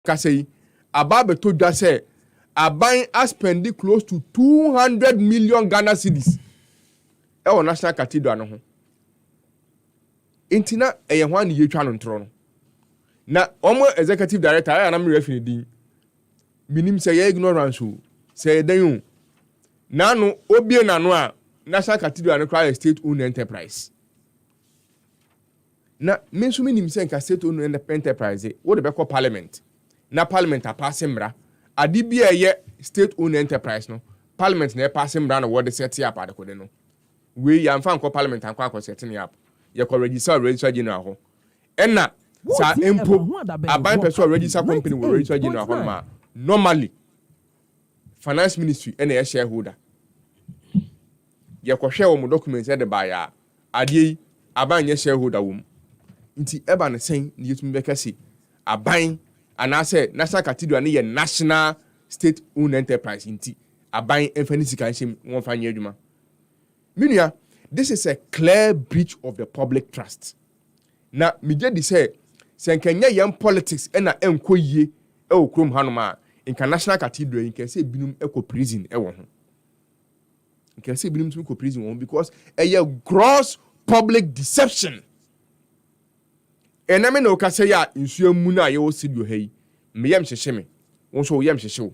Kasei, Ababe told us say, Aban are spending close to 200 million Ghana cedis. Our National Cathedral no. Intina one year channel throne. Na omo executive director I am referring minim say ignorance say den na no obie na no a National Cathedral no cry state owned enterprise. Na me so minim say nka state owned enterprise what the be call parliament. Na parliament a pass Amrah ade bia ye state owned enterprise no parliament na pass Amrah na what the set up adekode no we ya mfa nko parliament anko akọ setting up ye ko register general ho enna sa empo aban person register company will register general ho ma normally finance ministry and a shareholder ye ko hwe wo documents e de ba ya ade aban ye shareholder wo nti eba ne sen ne yetumi be kase aban anase National Cathedral ne ye national state owned enterprise nti aban emfanisi kan him won fa nya adwuma minia. This is a clear breach of the public trust. Na meje di say senkanya yam politics na enko yie e okrom hanoma international cathedral in can say binum eko prison e wo ho. In can say binum eko prison wo because a gross public deception. Ename no ka say ya nsuo mu na ye wo sidio hai. Me yam hyehye me. Won so yam hyehye wo.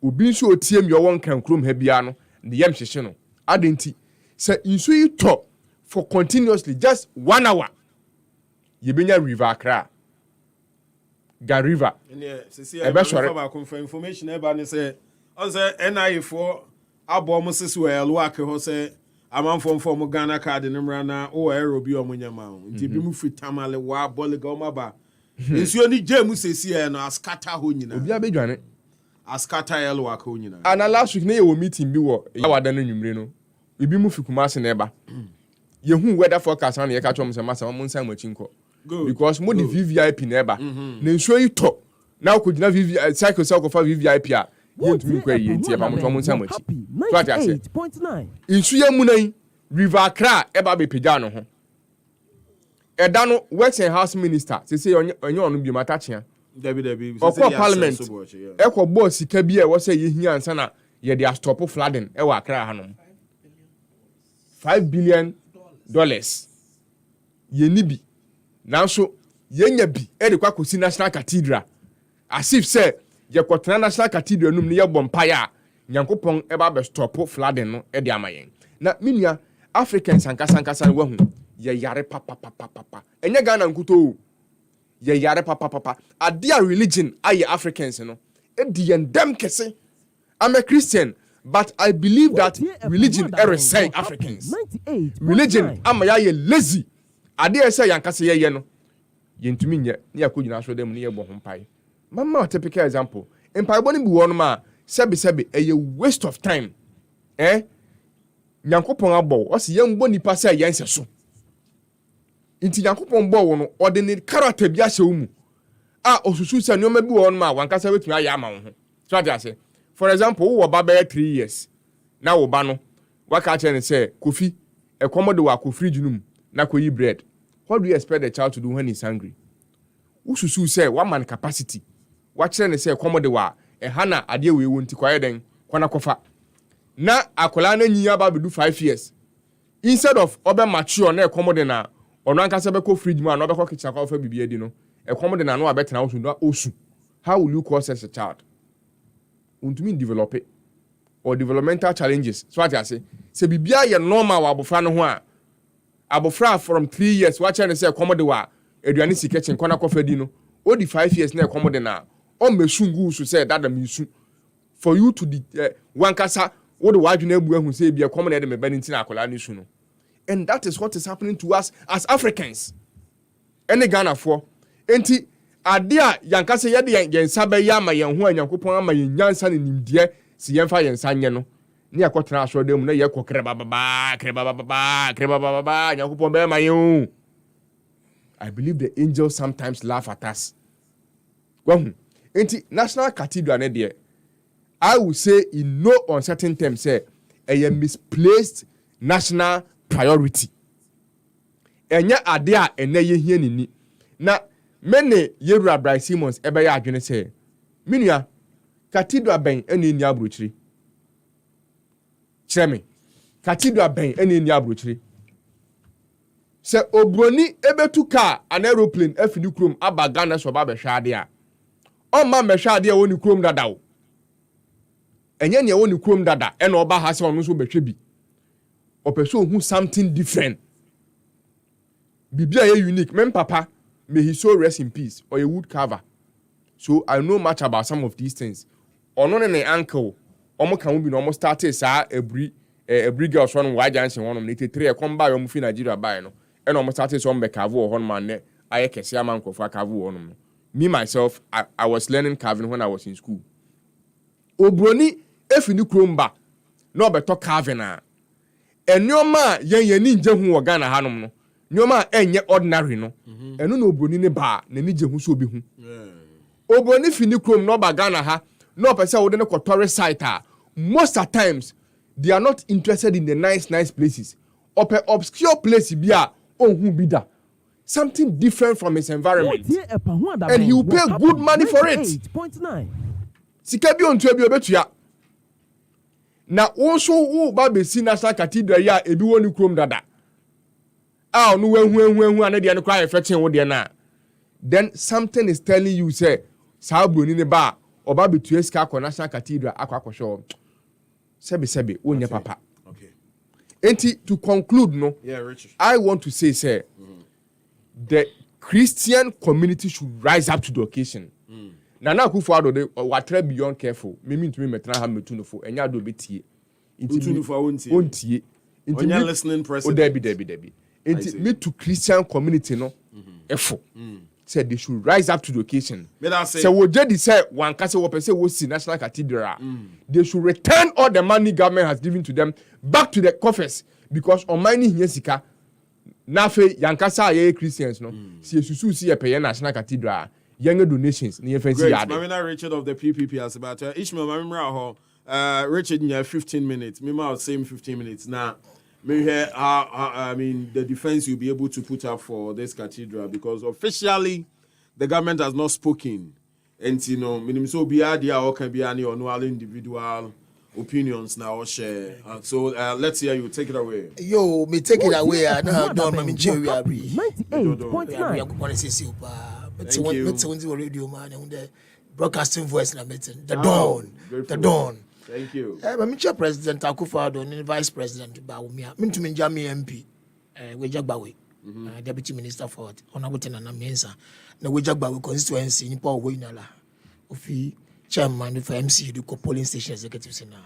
Obi nso otiem yo won kan krom ha bia no, de yam hyehye no. Adenti say insu you talk for continuously just 1 hour. You bring a river Accra. Ga river. Yeah, for information about say on say NIA for abo Moses well work ho say amam from Ghana card number na o ero bi omunyama. Nti bi mu fitamale wa boliga o maba. Insu ni James sesi no askata ho nyina. Obi abedwane. Askata elo work ho nyina. Ana last week na ye wo meeting bi wo awada no nwumre no. Ibi mu fikumase na eba yehu weather forecast na ye ka twom se masa mo nsan machi nko because mo di VVIP na eba na nsuo yi to na ko gina VVIP cycle cycle for VVIP a yentumi kwa yi tie ba mo twom nsan machi so ati ase 98.9 nsuo ye mu nan River Accra eba be pega no ho eda no works and house minister say onye onu bi mata chia Debbie okwa parliament ekwo bo sika bi e wo say ye hia ansa na ye dey stop flooding e wa Accra hanom $5 billion. Ye nibi. Nanso ye nya bi e de kwa kosi National Cathedral. As if say ye kwotena National Cathedral num ne ye bompaya Nyankopon e ba be stop flooding no e de amayen. Na minia Africans ankasa wa hu ye yare papa. Enye Ghana nkuto ye yare papa. Adia religion aye Africans no. E di endem kese. I'm a Christian. But I believe that religion say Africans. Religion amaya ye lazy. Ade say yankase ye no. Yentumi nye ne yakogina so dem ne ye bo ho pai. Mama typical example. Empai boni bi won ma sebi a waste of time. Nyankopon abo o se yembo nipa say yense so. Inti Nyankopon bo wo no ordinary character bi ahye wo mu. Osusu se nyoma bi won ma wankasa wetumi aya ama wo ho. So ade ase. For example, who were 3 years. Now, Obano, what can say, Kofi, a commodore wa Kofi junum, na ko yi bread. What do you expect the child to do when he's hungry? Ususu say 1 man capacity. What can say, commodore wa, a hana, a dear we won't quiet then, kwana kofa. Na akolana nyi aba do 5 years. Instead of obe mature na commodore na, or one can ko fridge man, or ko kitchen ko fa bibie di no. A commodore na no abet na osu. How will you cause such a child? Untumi develop it or developmental challenges. So what I say bibia ye normal wa abofra no ho a abofra from 3 years what can say commode wa aduane siketchen kona kofadi no o di 5 years na commode na o mesungu so say that mesu for you to one kasa wo de wadwene abu ahu say bia commode de meba nti na akola ni su no. And that is what is happening to us as Africans. Any Ghana for enti adia yankase ye de yensa be ya ma yen ho Nyankopon ama yen nyansa ne nimdie si yen fa yensa nye no ne yakotena aso dem na ye kokreba baba Nyankopon be ma yen. I believe the angels sometimes laugh at us. Well, enti National Cathedral ne de I will say in no uncertain terms say a misplaced national priority. Enya ade a ene ye hia ni na mene Yewura Bryce Simmons ebe ya adwene say minua cathedral ben ene ni abrochiri cheme cathedral ben ene ni abrochiri se obroni ebetu car an aeroplane afini krom aba Ghana so ba be hwade a o ma me hwade a woni krom dada o enye ne woni krom dada ene oba ha se onu so behwe bi opeso hu something different bibia ye unique men papa may he so rest in peace or a wood carver so I know much about some of these things ono ne uncle omo kan bi no omo started sa every girls one why jansen one no 83 e come by omo fi Nigeria buy no e no omo started so be carve ho man ne aye kese am nkofo carve ho no me myself I was learning carving when I was in school obroni efini kromba no be to carving a enioma yen ni nje hu wo Ghana hanom no nyoma enye ordinary no eno na obroni ne ba na ni je hu so obi hu obroni fini krom no ba Ghana ha no person wo de ne kotore site a most at times they are not interested in the nice places obscure place bi a ohun bi da something different from his environment and he will pay good money for it 8.9 sika bi ontu bi obetua na wonso wo ba be si national cathedral ya ebi woni krom dada no hu ane de ne kwa efechen wo de na then something is telling you say sa broni ne ba oba betua sika ko national cathedral akwa sebe wonya papa okay enti to conclude no yeah Richard I want to say the Christian community should rise up to the occasion Nana Akufo-Addo de watre beyond careful me ntumi metena ha metunofo enya do betie metunofo ontie enti listening president debi enti me to Christian community no efo said they should rise up to the occasion so we just say one kase wo pese wo si national cathedral they should return all the money government has given to them back to the coffers because on money here sika na fe yankasa ye Christians no si esusu si ye pay national cathedral young donations ni fancy yard Mamina Richard of the PPP as about Ishmael Amrah Richard in 15 minutes me ma same 15 minutes now me hear I mean the defense you'll be able to put up for this cathedral because officially the government has not spoken and you know minimum so be idea or can be any or no individual opinions now share so let's hear you take it away yo me take it away don't me cherry abi 98.9 radio man and the broadcasting voice na meeting the dawn thank you me chair president Akufo-Addo and vice president Bawumia me to me MP Wejagbawe deputy minister for honorable tenana mensa na Wejagbawe constituency ni Paul Woinala ofi chairman for MC the polling station executive sena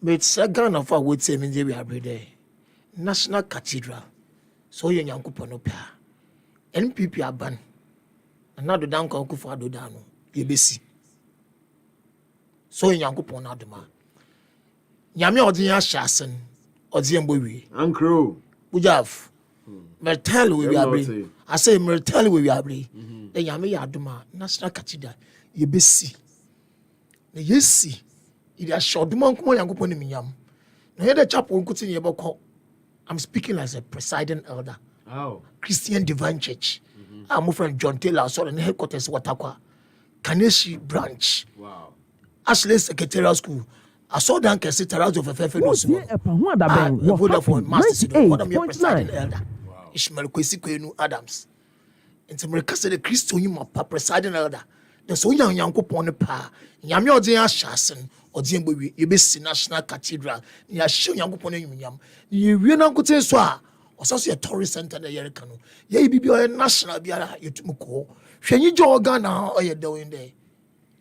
but second of all would say me we are there national cathedral so you nyankopon no pa NPP aban na do dan kan Akufo-Addo dan no yebesi so nyankopon na adoma nyame odin ahyasen odin mbowie ankro bujaf mertel we abri I say mertel we abri e nyame ya adoma national cathedral yebesi na yesi ida shoduma nko nyankopon ni minyam na yede chapel nkuti ye beko I'm speaking as a presiding elder Christian Divine Church my friend John Taylor so the headquarters Watakwa Kaneshi branch Ashley Secretarial School I saw Dan Cathedral of Fefe no so Vodafone Master what am your presiding elder Ishmael Kwesi Adams into me kase the Christo you my presiding elder the so young yankopon pa nyame odin ahyasen odin bowie yebesi national cathedral ya show yankopon nyam ye wie na nkoten so a osaso ye tourist center na yere kanu ye bibi o national biara yetumuko hwenyi je organa o ye doing there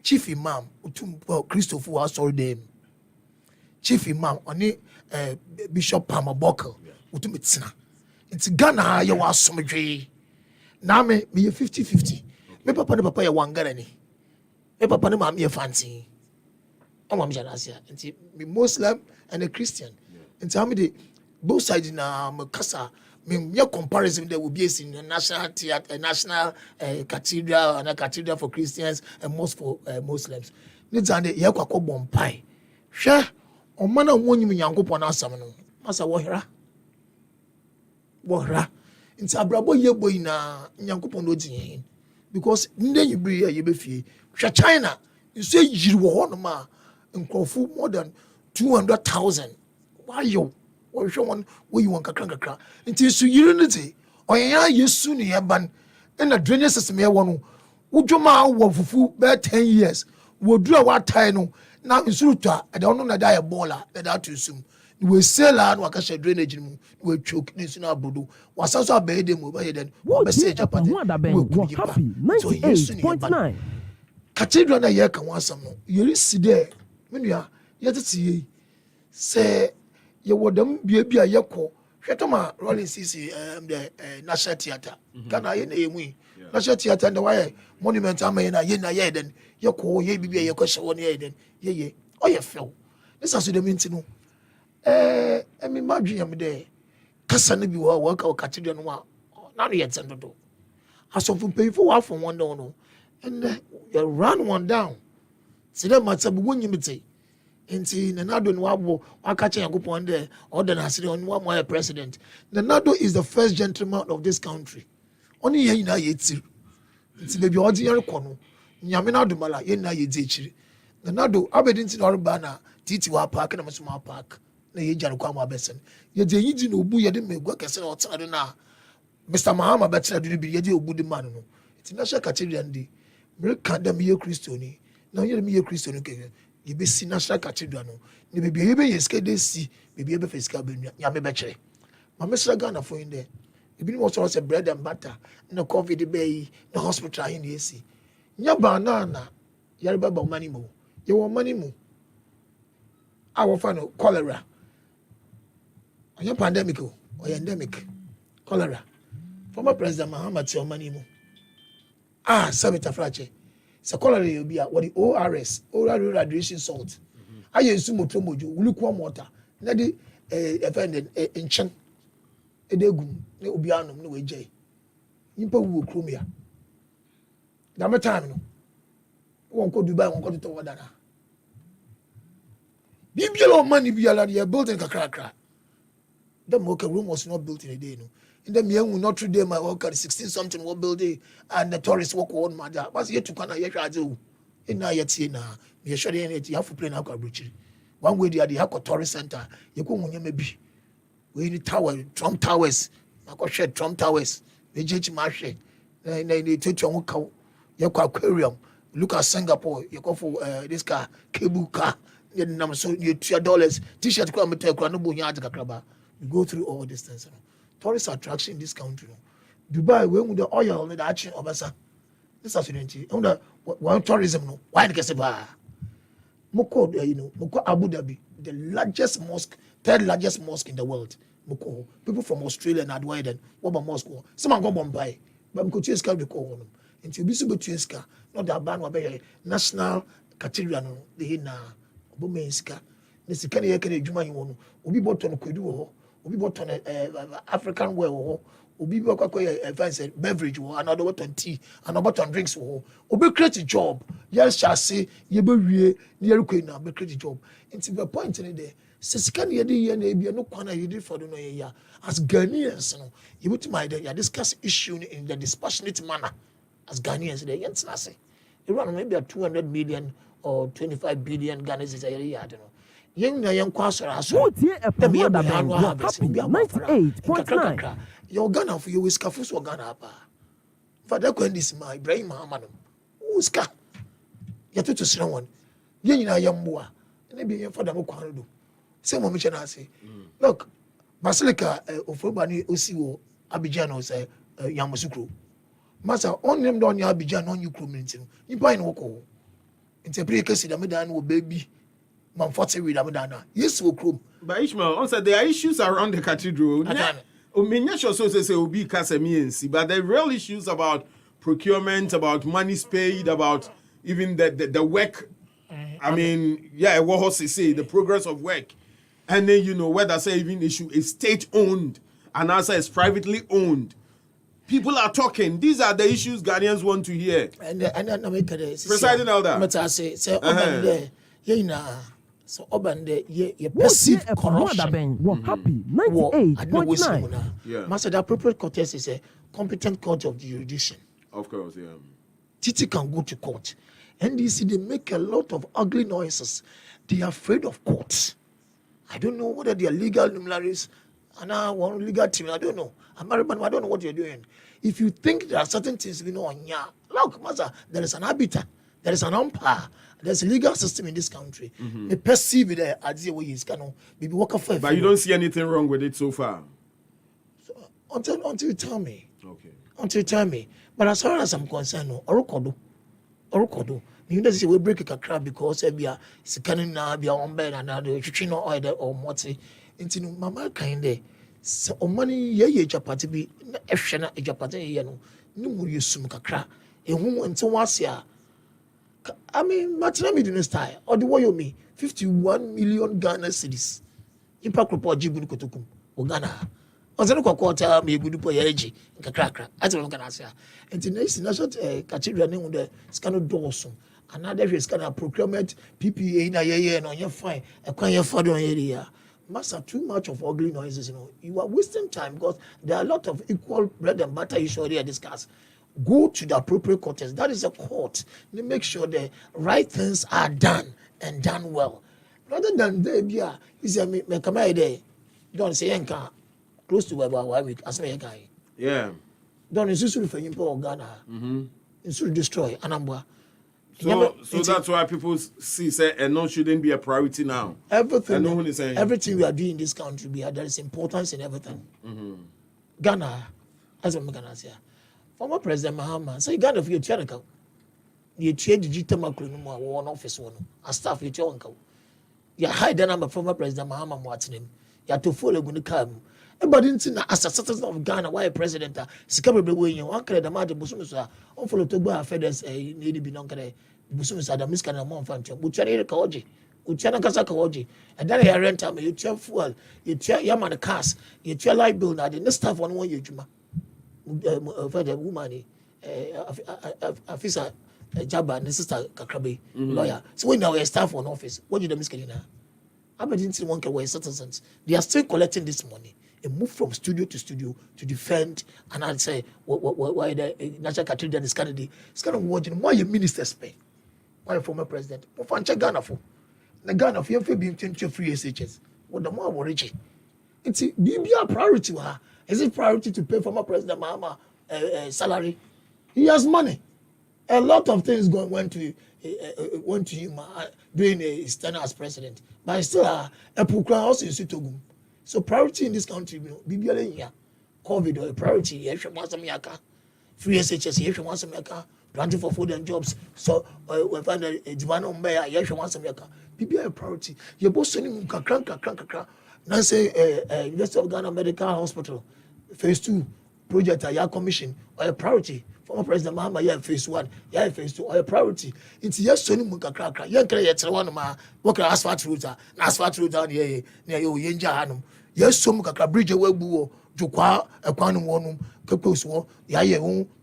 chief imam utum Christopher was sorry them chief imam oni bishop Palmer Buckle utum tsina it's Ghana ye was somdwe na me 50-50 me papa ye wangara ni me papa ne mama ye fancy I'm Janasia and me Muslim and a Christian and tell me the both sides na Makasa me comparison there will be in the national theater a national cathedral and a cathedral for Christians and most for Muslims needs and ye kwakọ bompai hwe o mana wonyi nyankopon asam no masa wo hra nti abrabo ye boyi na nyankopon no tin because nde you be here you be fie China you say you wo no ma nkrofu more than 200,000 why you or show one where you want kakra until so unity oya yesu ne yaban and the drainage system here one udwoma wo fufu be 10 years wo dura wa tai no na nsurutwa e de ono na da ebola da to sum we sell and we can drainage mu we choke this na bodo wasanso abaye dem we buy den we be say japan we happy 98.9 cathedral na ye kan wasam no yeri si there menua ye tete ye say ye wodam bia bia ye ko hwetoma rolling cc the national theater kana ye na ye mu national theater and why monument amaye na ye den ye ko ye bibia ye ko hye won ye den ye oye fell this as the mean no emi madwi yam de kasa ne bi wa ka cathedral no na no yet do asofo payfo wa for one down no and you run one down see them matter bu wonyimite enti nanado no wabo aka che yakopon de order na asire on one more president nanado is the first gentleman of this country oni ye na ye ti enti baby ordinary kono nyame na domala ye na ye di echiri nanado abedinti no ba na titi wa park na masuma park na ye jare kwa ma besen ye de yidi no obu ye de megwa kese na otana de na Mr. Mahama betira de bi ye de obu de man no international cathedral ndi America dem ye Christiani na ye dem ye Christiani ke ye be si national cathedral no ne be ye be ye skede si be ye be fiska be nya me be kire ma me sra Ghana for in there e bi mo so say bread and butter na covid be na hospital hin ye si nya banana yare ba money mo ye wo money mo our final cholera anya pandemic or endemic cholera former president Mahama tell money mo Sabita Frache. So cholera you be what the ORS, oral radiation salt. I use sumo tomojo, lukewarm water. Na di offended in chen. Edegum, ne obianum no weje. Nimpa wu kromia. Na me time no. Won ko Dubai, won ko to wadana. Bibielo money biala the building kakrakra. The mocha room was not built in a day no. In the Mian Notre Dame, my work at 16 something what building and the tourists walk on my dad. What's yet to come? I do. In now yet here now. Me sure you have to play now. One way the other, you tourist center. You go when you may be. We need tower, Trump Towers. I got shed Trump Towers. They change my shed. They take your cow. You go aquarium. Look at Singapore. You go for this car, cable car. You know, so you $2 T-shirt. Come and take no bunya at the you go through all this things. Tourist attraction in this country. Dubai, when with the oil, the action of us. This is one tourism. No, why the Keseba? Moko, Moko Abu Dhabi, the largest mosque, third largest mosque in the world. Moko, people from Australia and Adwaiden, what about Moscow? Someone go Bombay, but Moko Cheska, we call them. Until Bisubu Cheska, not the Ban Wabe, National Cathedral, the Hina, Obumenska, the Sikani Yakari Juma, Ubi Boton Kudu. Obi bought on African well, Obi bought a beverage, another bought on tea, another bought on drinks. Obi create a job. Yes, shall say, you be near Queen, be create a job. Into the point in there. Siscan ye and be no corner you did for the no year. As Ghanaians, you would mind that you discuss issue in the dispassionate manner. As Ghanaians, the Yens Nasi. You run maybe a 200 million or 25 billion Ghanaians is a year, I don't know. Young Kwasser has the mere happy 98.9. Your Ghana for you is Kafus or Ghana. Father, when this my brain, Mahaman, who's car? Yet to see one. Yen a young boy, and maybe your father will do. Same moment I say, look, Basilica of Robani Osio, Abidjan, say, Yamasukru. Master, on them down your Abidjan on you community. You buy no call. It's a pre-case the Medan will baby. Yes, but Ishmael, also there are issues around the cathedral. But the real issues about procurement, about monies paid, about even the work. I mean, what horses say, the progress of work. And then, whether say even issue is state-owned and also is privately owned. People are talking. These are the issues Ghanaians want to hear. Presiding Elder. So Obande ye perceive corruption. Happy 98.9. Master, the appropriate court is a competent court of jurisdiction. Of course, yeah. Titi can go to court. NDC, they make a lot of ugly noises. They are afraid of court. I don't know whether they are legal luminaries and one legal team. I don't know. I'm married, but I don't know what you're doing. If you think there are certain things we know, look, Master, there is an arbiter, there is an umpire, there's a legal system in this country. They perceive it as the way it's kind of maybe work for. But you don't see anything wrong with it so far. So, until you tell me. Okay. Until you tell me. But as far as I'm concerned, no, Orokodo. You know, we break a crab because we are scanning now, be on bed and the chicken or moti. Into Mama kind so money, ye japati be efshana a japati, no more you sum kakra. A woman to once ya. I mean, Matinami didn't style, or the way you mean 51 million Ghana cedis. Impact report Jibu Kotukum, or Ghana. Ozano quarter me good boy edgy, kakra. I don't know, answer. And the next national cathedral name the scanner Dawson. Another is kind of procurement PPP in a year and on your fine, a quite father area. Master, too much of ugly noises, you are wasting time because there are a lot of equal bread and butter issues already discussed. Go to the appropriate courts. That is a court. They make sure the right things are done and done well. Rather than there, you say, me come there. Don't say, close to about 1 week. As me guy. Yeah. Don't insist for you for Ghana. Insist destroy Anambra. So that's why people say and no shouldn't be a priority now. Everything we are doing in this country, there is importance in everything. Ghana, as I'm going to say, former President Mahama, say Ghana for your channel. You trade digital macro one office one, a staff with your uncle. You hide the number former President Mahama watching him. You have to follow when you come. But as a citizen of Ghana, why a president, Sikabri way you uncle the Madi Busumusa, on follow to buy a feathers a lady be non care, Busumusa, the Miskan and Monfant, Butchani Kaoji, Uchana Kasakaoji, and then I rent time, you tell fuel, you tell Yaman cast, you tell light bill, now the next stuff on one you, for the woman, officer, Jabba, and sister Kakrabi, lawyer. So when now a staff on office, what did the Miskalina? I didn't see one way citizens. They are still collecting this money. They move from studio to defend, and I'd say, why the National Cathedral is kind of watching. Why your ministers pay? Why former president? What for Ghana for? The Ghana for you being 23 SHS. What the more worry? It's be a priority. Is it priority to pay former President Mahama salary? He has money. A lot of things went to him during his tenure as president, but still a program also in Sitogum. So priority in this country, BBL here, COVID or priority. Yes, you want some yaka, free SHS. Yes, you want some yaka, planting for food and jobs. So we find a demand on mayor. Yes, you want some yaka. BBL priority. You're both sending kakra. Now say University of Ghana Medical Hospital, phase 2 project a commission or a priority. Former President Mahama, yeah, phase 1, yeah, phase 2, or a priority. It's yes, so you can crack. You can create one of my work asphalt route, down here near your Yenja Hanum. Yes, so much bridge away, boo, Jukwa, a quantum one, Kakos war, yeah,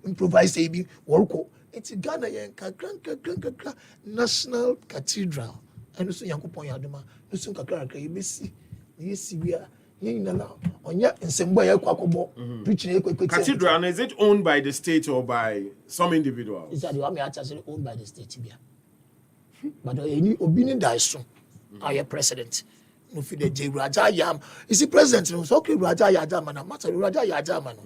improvise AB, Worko. It's a Ghana National Cathedral. And also Yankupon Yaduma, no soon Kakaka, you may see, yes, we are. Cathedral, is it owned by the state or by some individuals? It's actually owned by the state. But any opinion dies soon. I am president. No feed the J. Raja Yam. Is the president? No, okay, Raja Yadaman, Master Raja Yadaman.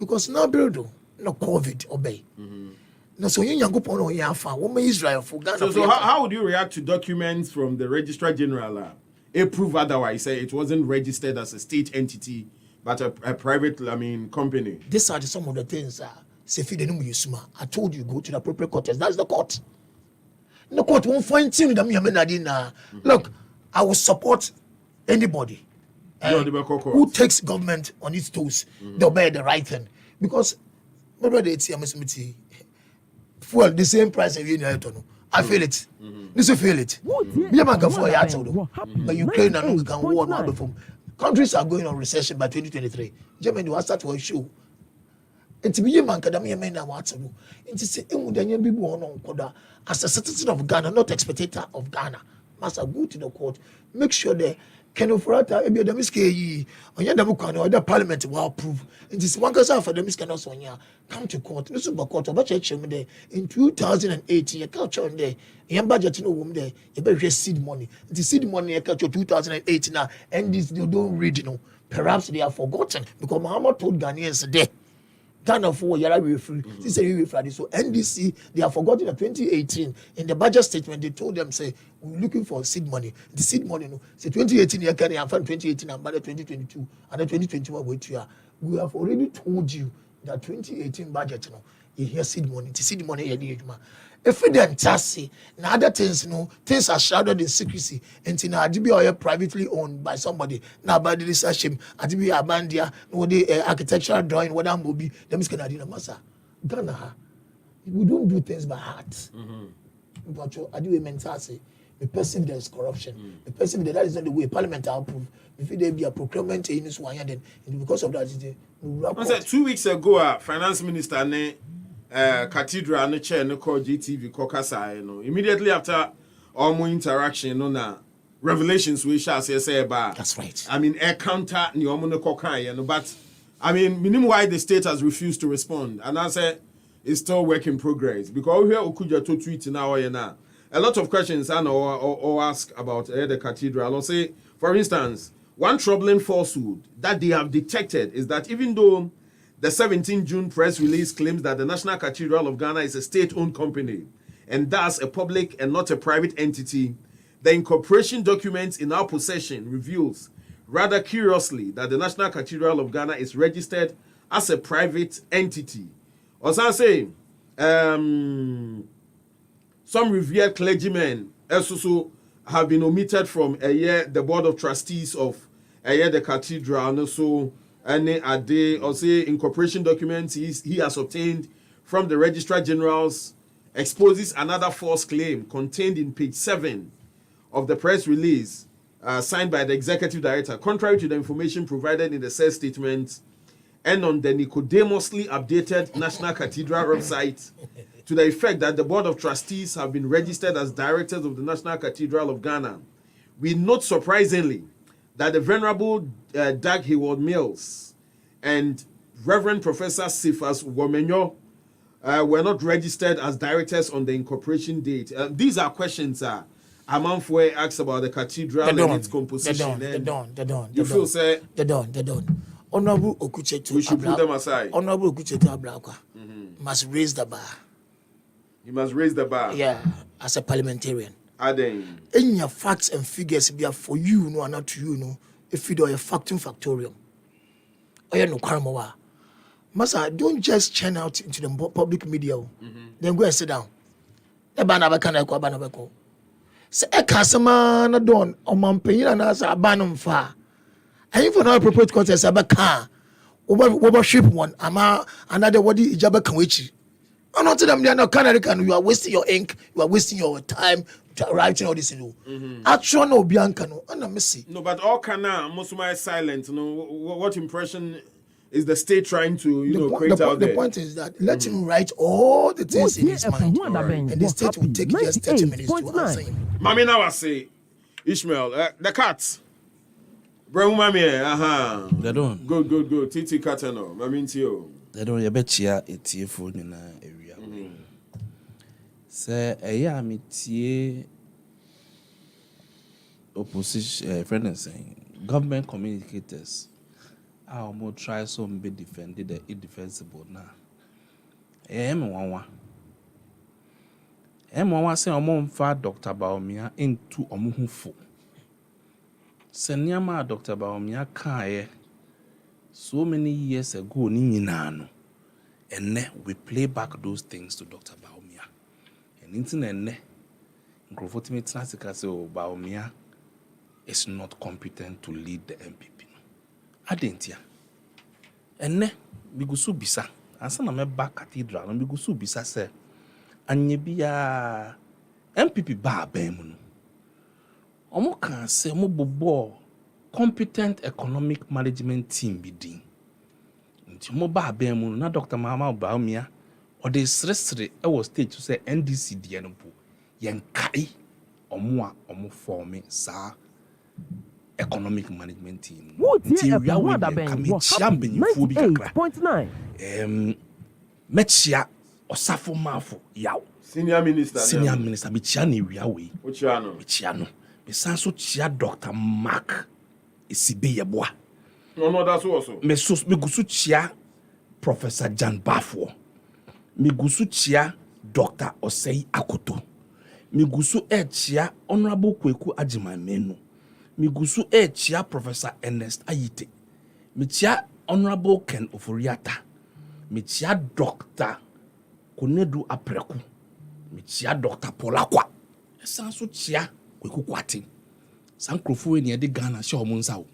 Because now, Birdo, no COVID obey. No, so you go on Yafa, woman Israel for Ghana. So how would you react to documents from the Registrar General? It proved otherwise. Say it wasn't registered as a state entity, but a private, company. These are some of the things. I told you go to the appropriate court. That's the court. The court won't find things that look, I will support anybody who takes government on its toes. They'll bear the right thing because maybe they see fuel the same price as you. I feel it. This will feel it. But Ukraine and can war now before. Countries are going on recession by 2023. Germany will start to show. And to be a man, as a citizen of Ghana, not a spectator of Ghana, must go to the court. Make sure the Can Ofrata be the miske on Yadamukano or the parliament will approve. It is one case for the miskanosonia. Come to court, no super court, but church there in 2018, a culture on there, young budget no woman there, you better seed money. The seed money a culture 2018 now, and this they don't read, Perhaps they are forgotten because Muhammad told Ghanaians there. Ghana for Yara free. This is Friday. So NDC, they have forgotten that 2018 in the budget statement they told them say we're looking for seed money. The seed money, say 2018 year can have 2018 and budget 2022 and 2021 wait here. We have already told you that 2018 budget, you hear seed money. The seed money here, if we then say now other things, things are shrouded in secrecy. And now be privately owned by somebody. Now by the research him, be a bandia, no the architectural drawing, what I'm will be. Them is Canadian massa. Ghana, we don't do things by heart. But I do a mental say, we perceive there is corruption. We perceive that is not the way Parliament will approve. If there be a procurement in this one, then because of that, I said 2 weeks ago, Finance Minister Cathedral and the chair no call GTV kokasa immediately after all my interaction na revelations we shall say about. That's right. I mean air counter ni omo no kokai but I mean minimum why the state has refused to respond and I said it's still work in progress because here Okuja to tweet now a lot of questions and or ask about the cathedral or say for instance one troubling falsehood that they have detected is that even though the 17 June press release claims that the National Cathedral of Ghana is a state-owned company and thus a public and not a private entity, the incorporation documents in our possession reveals, rather curiously, that the National Cathedral of Ghana is registered as a private entity. As I say, some revered clergymen also have been omitted from the board of trustees of the cathedral and also any ade or say incorporation documents he has obtained from the Registrar General's exposes another false claim contained in page 7 of the press release signed by the executive director, contrary to the information provided in the said statement and on the Nicodemously updated National Cathedral website to the effect that the Board of Trustees have been registered as directors of the National Cathedral of Ghana. We note surprisingly that the Venerable Doug Hayward Mills and Reverend Professor Sifas Womenyo were not registered as directors on the incorporation date. These are questions Amanfwe asks about the cathedral and its composition. They don't. You feel say they don't. Honorable Okuchetu, we should put them aside. Honorable Okuchetu Ablakwa must raise the bar. He must raise the bar. Yeah, as a parliamentarian. Aden. In your facts and figures be for you, and not to you, if you do a factum factorium. Or you know, Karamawa. Massa, don't just churn out into the public media. Then go and sit down. The banabako. Say a customer na don or mampin and as a banum far. And if not appropriate contest about car, overship one, ama another wadi ijaba kanwichi. I'm not telling them they are not Canadian. You are wasting your ink, you are wasting your time writing all this. Actually, no Bianca, no, and I miss no, but all Kana, most of my silent. What impression is the state trying to create out there? The point is that let him write all the things in his mind, and the state will take just 30 minutes to answer him. Mami now I say, Ishmael, the cats. Bro, mami, They don't. Good. Titi Caternor, mami ntio. They don't. You bet you a phone in an area. Say, me tie opposition friend is saying government communicators. I almost try some be defended the indefensible now. M1 say omo fa Dr. Baomia into omuhufo. Senyama Dr. Baomia kae so many years ago ni nyina no. And we play back those things to Dr. Baomia. And internet Grofotimi Transika say Baomia is not competent to lead the NPP. Adentia. Enne bigusu bisa. Ansa na me back cathedral no bigusu bisa se anye bia NPP ba mu no. Omo kan se mo bobo competent economic management team bi din. Nti mo ba mu no na Dr. Mahama Baomia o de sresre e wo stage to say NDC die no po yen kai omo a omo form sa economic management team. What Interior year we Epa coming was champion for big 98.9. Mechia Osafo Mafo yaw. Senior minister Be Chiani Wiawe. Ochano. Chiano. Me sanso chia Dr. Mark Isibe Yeboa. No, that's also. Me gusu chia Professor Jan Bafo. Me gusu chia Dr. Osei Akoto. Me gusu chia Honorable Kweku Ajimamenu. Me gusu chia Professor Ernest Ayite. Me chia Honorable Ken Oforiata. Me chia Dr. Konedu Apreku. Me chia Dr. Polakwa. Sanso chia Kweku Kwati. Sankrofo ni de Ghana sha omunsa wo.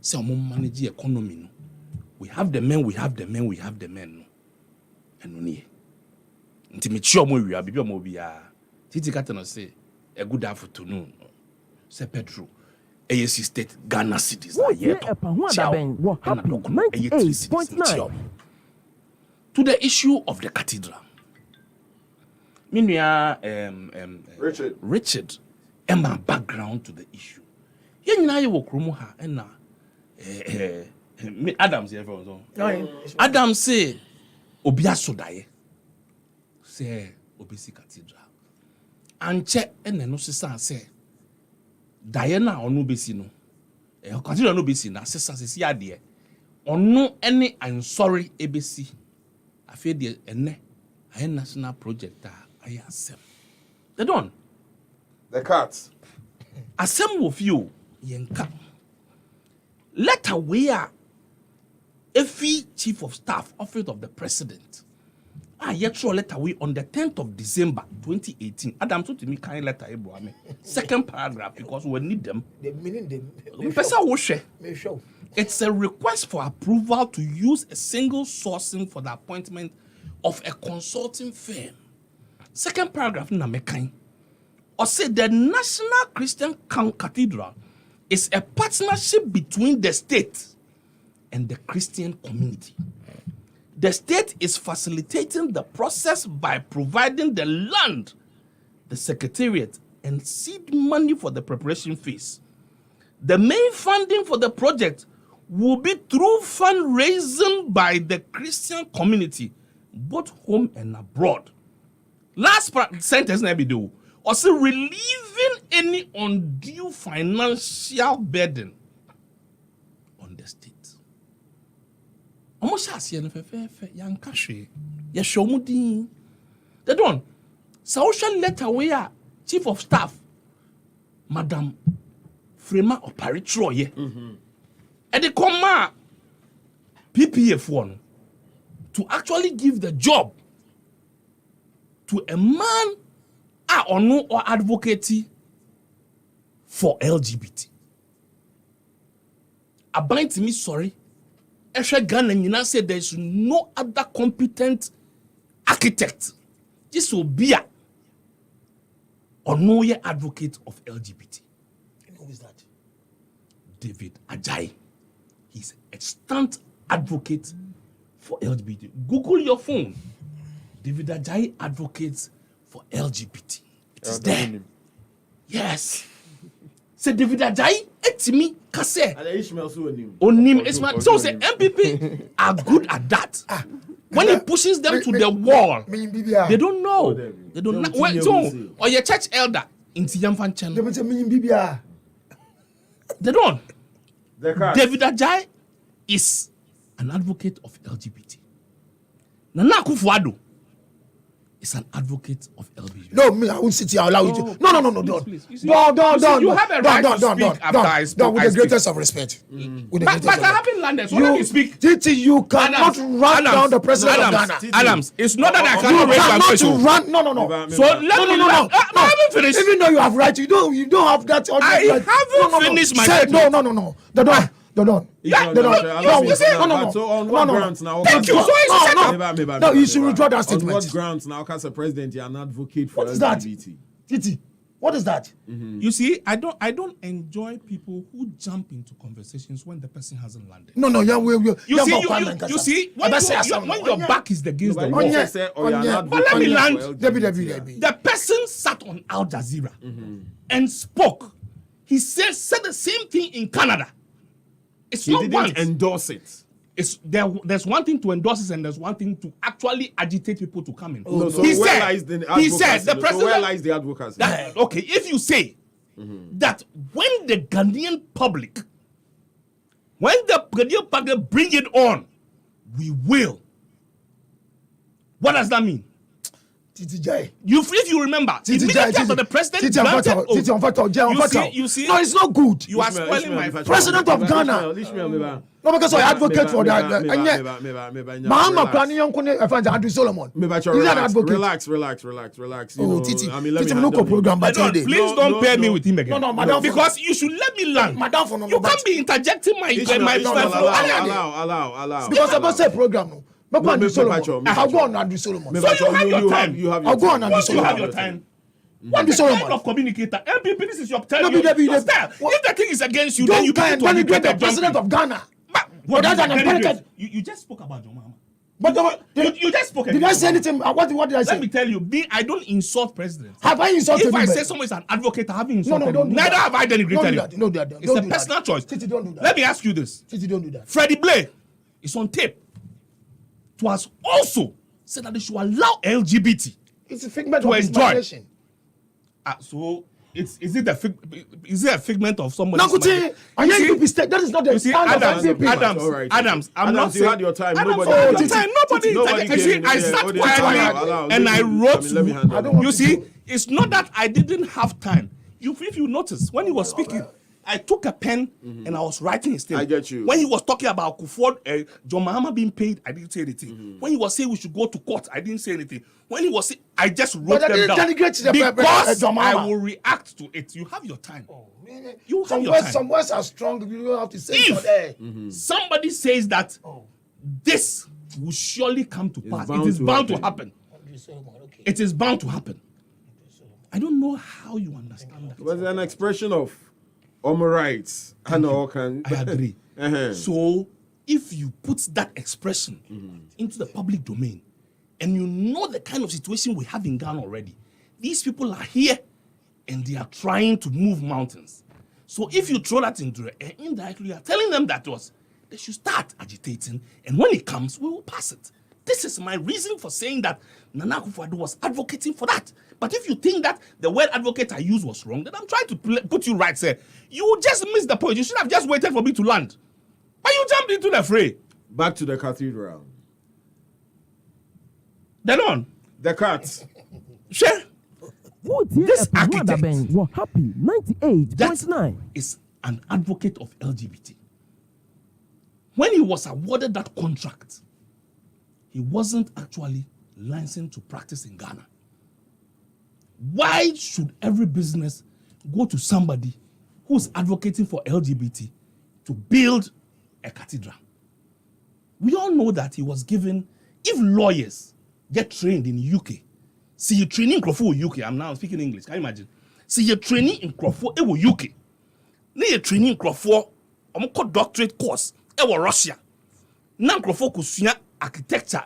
Se omun manage economy no. We have the men. No. Eno nie. Nti me chi omo wi abibi omo bia. Titi Caternor say a good afternoon. Say Petro. ASC State Ghana cities What are year here. Epa was happy 98.9. To the issue of the cathedral. Minya Ruchard and my background to the issue. Yen na ye wo kromo ha na Adams here for Adam say obi asodaye say obisi cathedral. Anche ene no sesa say daye na onu besi no cathedral no besi na sesa sesi ade onu ene ansori ebesi afi de ene a national project I asem. They don't. The cats. Asem of you, yenka. Letter where Efi Chief of Staff, Office of the President. Yet show letter we on the 10th of December 2018. Adam told me kind letter second paragraph because we need them. The meaning them. It's a request for approval to use a single sourcing for the appointment of a consulting firm. Second paragraph na mekan. Or say the National Christian Cathedral is a partnership between the state and the Christian community. The state is facilitating the process by providing the land, the secretariat, and seed money for the preparation phase. The main funding for the project will be through fundraising by the Christian community, both home and abroad. Last sentence na be do. Also relieving any undue financial burden on the state. Almost as you young country. You show me. They don't. Social letter where Chief of Staff, Madam Frema Oparitroye. And they come PPF one to actually give the job to a man or no or advocate for LGBT. Abind to me, sorry. Eshe Ghana Nina said there is no other competent architect. This will be a or no advocate of LGBT. And who is that? David Ajayi. He's a stunt advocate for LGBT. Google your phone. David Ajayi advocates for LGBT. It is there. Yes. Say David Ajayi, etimi kase. And Ishmael so onim Ishmael. So say NPP are good at that. When he pushes them to the wall, they don't know. They don't know. Well, so, or your church elder in Tiyamfan channel. They don't. David Ajayi is an advocate of LGBT. Nana Akufo-Addo is an advocate of LGBT. No, me, I won't sit here. I'll allow you to. No, don't. Please. Don't. You have a right to speak after I speak. With the greatest of respect. But I haven't landed. So let me speak. Titi, you cannot run down the president of Ghana. Adams, it's not that I You cannot raise my question. cannot run. No. So let me. No. I haven't finished. Even though you have right, you don't have that. I haven't finished my statement. No. They don't. Yeah, No. So on what grounds now? Thank you. So No, you should withdraw that On statement. what grounds now? As a president, you are an advocate for What is that? LGBT. Titi, what is that? You see, I don't enjoy people who jump into conversations when the person hasn't landed. No, You see, when your back is against the wall. But let me land. Debbie. The person sat on Al Jazeera and spoke He said the same thing in Canada. It's He not didn't once. endorse it. There's one thing to endorse it, and there's one thing to actually agitate people to come in. No, so he where said lies the advocacy? the president. So where lies the advocacy? Okay, if you say that when the Ghanaian public bring it on, we will. What does that mean? TTJ. If you remember, immediately after the president granted, you see, no, it's not good. You are spoiling my President of Ghana. No, because I advocate for that. Mahama Kwani Yonkone Efanja Andrew Solomon. He's an advocate. Relax. Oh, Titi. I mean, let me Titi, handle no program, but please don't pair me with him again. No, madam. Because you should let me land. Madam, for no. You can't be interjecting my allow. Because I must say program no. Andrew Solomon. I'll go on Andrew Solomon. So you have your time. I'll go on Andrew Once you have Solomon. your time. Andrew What kind Solomon. of communicator? NPP, this is your time. No, Your style. If the thing is against you, then you Don't begin to denigrate the educate president of Ghana. What that's did an you American- denigrate? You just spoke about your mama. But You just spoke. did I say anything? What did I Let me say? tell you, I don't insult presidents. Have I insulted If I anybody? say someone is an advocate, I haven't No, insulted don't him. do Neither that. have I Don't denigrated do him. that. No, don't It's do a that. personal choice. Titi, don't do that. Let me ask you this. Titi, don't do that. Freddie Blay is on tape to has also said that they should allow LGBT It's a figment to of his enjoy. imagination. So is it a figment of someone? Nakuti, and You see- NPP state, that is not the You see, stand of NPP. All right. Adams, I'm Adams, not you saying had your time. Adams, Nobody- oh, Titi, time. Nobody. Nobody You see, came. I Yeah, sat oh, they- quietly allow, and let I me- wrote. let me handle I don't it. want You to see, do- it's not that I didn't have time. If you notice, when he was speaking, I took a pen and I was writing his thing. I get you. When he was talking about Kufuor, John Mahama being paid, I didn't say anything. When he was saying we should go to court, I didn't say anything. When he was saying, I just wrote But I them didn't down. denigrate the Because John I Mahama. will react to it. You have your time. You have Some your words, time. some words are strong. You don't have to say If it. somebody says that this will surely come to pass, bound it is to bound to happen. happen. It is bound to happen. I don't know how you understand that. It was an expression of human rights and all can. I agree. So if you put that expression into the public domain, and you know the kind of situation we have in Ghana already, these people are here and they are trying to move mountains. So if you throw that into the indirectly, you are telling them that they should start agitating, and when it comes, we will pass it. This is my reason for saying that Nana Akufo-Addo was advocating for that. But if you think that the word advocate I used was wrong, then I'm trying to put you right, sir. You just missed the point. You should have just waited for me to land. But you jumped into the fray. Back to the cathedral. Then on. The cats. Sure. This architect were happy 98.9. is an advocate of LGBT. When he was awarded that contract, he wasn't actually licensed to practice in Ghana. Why should every business go to somebody who's advocating for LGBT to build a cathedral? We all know that he was given, if lawyers get trained in UK, see you training in UK, I'm now speaking English, can you imagine? See you training in UK. Now you training in Crawford, I'm called doctorate course, Russia. Now Crawford kusuya architecture,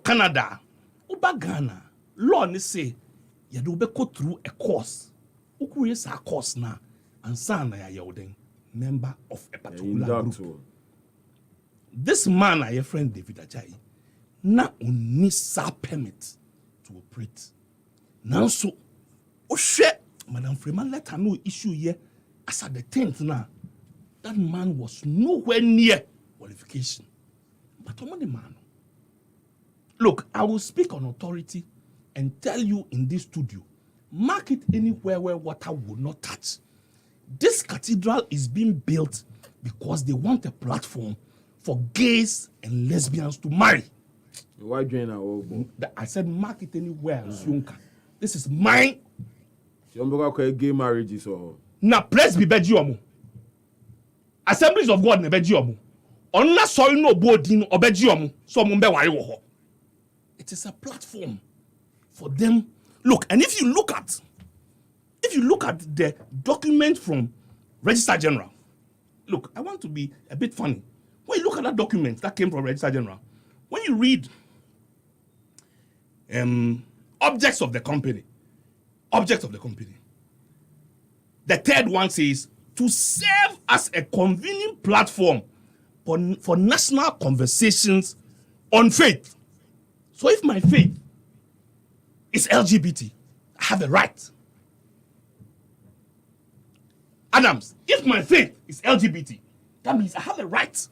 Canada. Uba Ghana, law ni say, you do go through a course. Uku yes a course na, and sana ya yodeng, member of a particular group. This man, your friend David Ajayi, na only sa permit to operate. Now so, Madam Freeman let her know issue here as at the 10th now. That man was nowhere near qualification. But I'm the man. Look, I will speak on authority and tell you in this studio, mark it anywhere where water will not touch. This cathedral is being built because they want a platform for gays and lesbians to marry. Why join our I said mark it anywhere, Sunka. This is mine. Gay marriages or Na press be beji omo. Assemblies of God na beji omo. Onna sorry no bodin obeji omo. So mo be wari wo ho. It is a platform for them. Look, and if you look at the document from Registrar General, look, I want to be a bit funny. When you look at that document that came from Registrar General, when you read objects of the company, The third one says to serve as a convening platform for national conversations on faith. So if my faith is LGBT, I have a right. Adams, if my faith is LGBT, that means I have a right to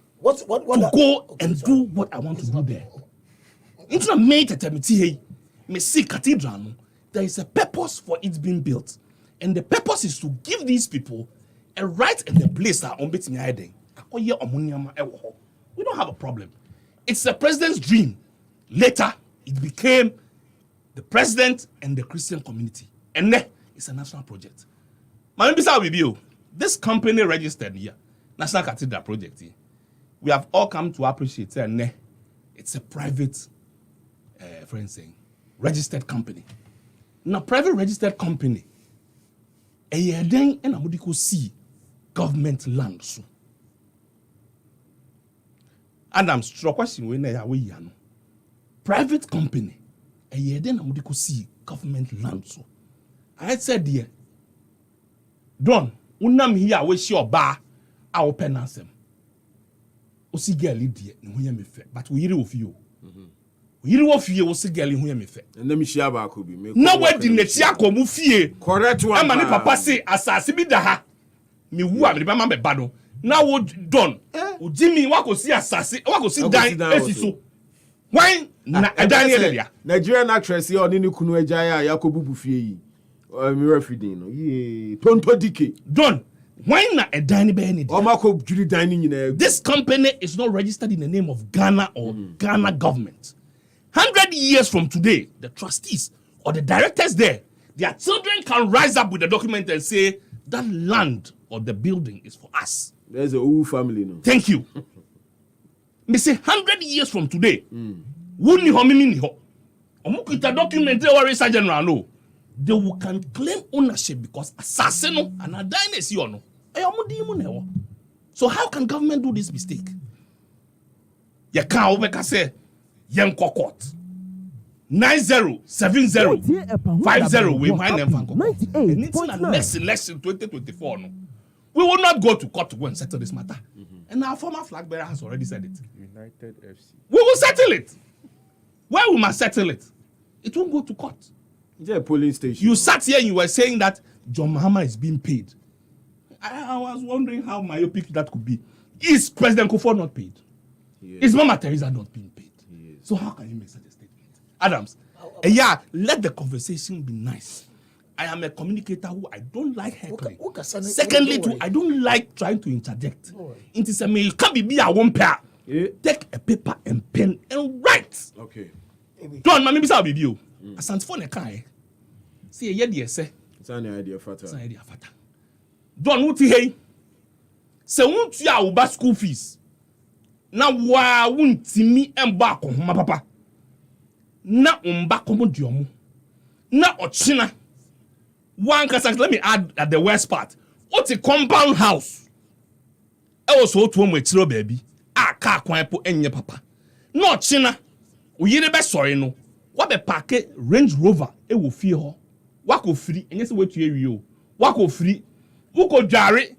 go and do what I want to do there. It's not made at me see cathedral. There is a purpose for it being built. And the purpose is to give these people a right and a place that on betting hiding. We don't have a problem. It's the president's dream. Later, it became the president and the Christian community. And then it's a national project. This company registered here, National Cathedral Project here. We have all come to appreciate it. It's a private, registered company. Now, private registered company, a year then and I could see government land so. And I'm struck question when they are away. Private company, a year then I could see government land so. I said, dear, Don, unam here wish your bar, our penance. Osi girl dear, no hear me fair, but we hear of you. We hear of you, Osi girl who hear me fair. And let me share back could be no word in the Chiako Mufie. Correct one. I'm an papa say, assassin daha. Me who am the mama bado. Now what done? Jimmy, what could see assassin, what could see dying so. Why? Nigerian actress here on Nini Kunu Ejaya, Yakobu Buffie. Mirror feeding. Ye, Tonto Dike. Done. Why not a dining benny? Omako Judy dining in a. This company is not registered in the name of Ghana or Ghana government. 100 years from today, the trustees or the directors there, their children can rise up with the document and say that land or the building is for us. There's a whole family now. Thank you. Me say 100 years from today, wouldn't ho mimi ni ho. Omukita document they were general no. They can claim ownership because assassin and a dynasty or no. So how can government do this mistake? You can't over say young court 907050 we mind them and it's in the next election 2024 no. We will not go to court to go and settle this matter. And our former flag bearer has already said it. United FC. We will settle it. Why we must settle it? It won't go to court. Is there a polling station? You sat here and you were saying that John Mahama is being paid. I was wondering how myopic that could be. Is President Kufuor not paid? Yes. Is Mama Teresa not being paid? Yes. So how can you make such a statement? Adams, let the conversation be nice. I am a communicator who I don't like heckling. Secondly, too, I don't like trying to interject. Into some you can't be a one pair. Take a paper and pen and write. Okay. Don't mami bisa be you. Asante for ne kai. See ye dey say. It's an idea fata. It's an idea fata. Don't wuti hey. Se wuntu ya wo ba school fees. Na wa wuntimi emba akohoma papa. Na umba komodiomo. Na ochina. One case, let me add at the worst part. What's a compound house? I was so to home with chiro baby. Ah, car kwan po enye papa. No china. We yere be sorry no. What be parke Range Rover e wo fie ho. Wa ko free enye se wetu ewi o. Wa ko free. Wo ko dware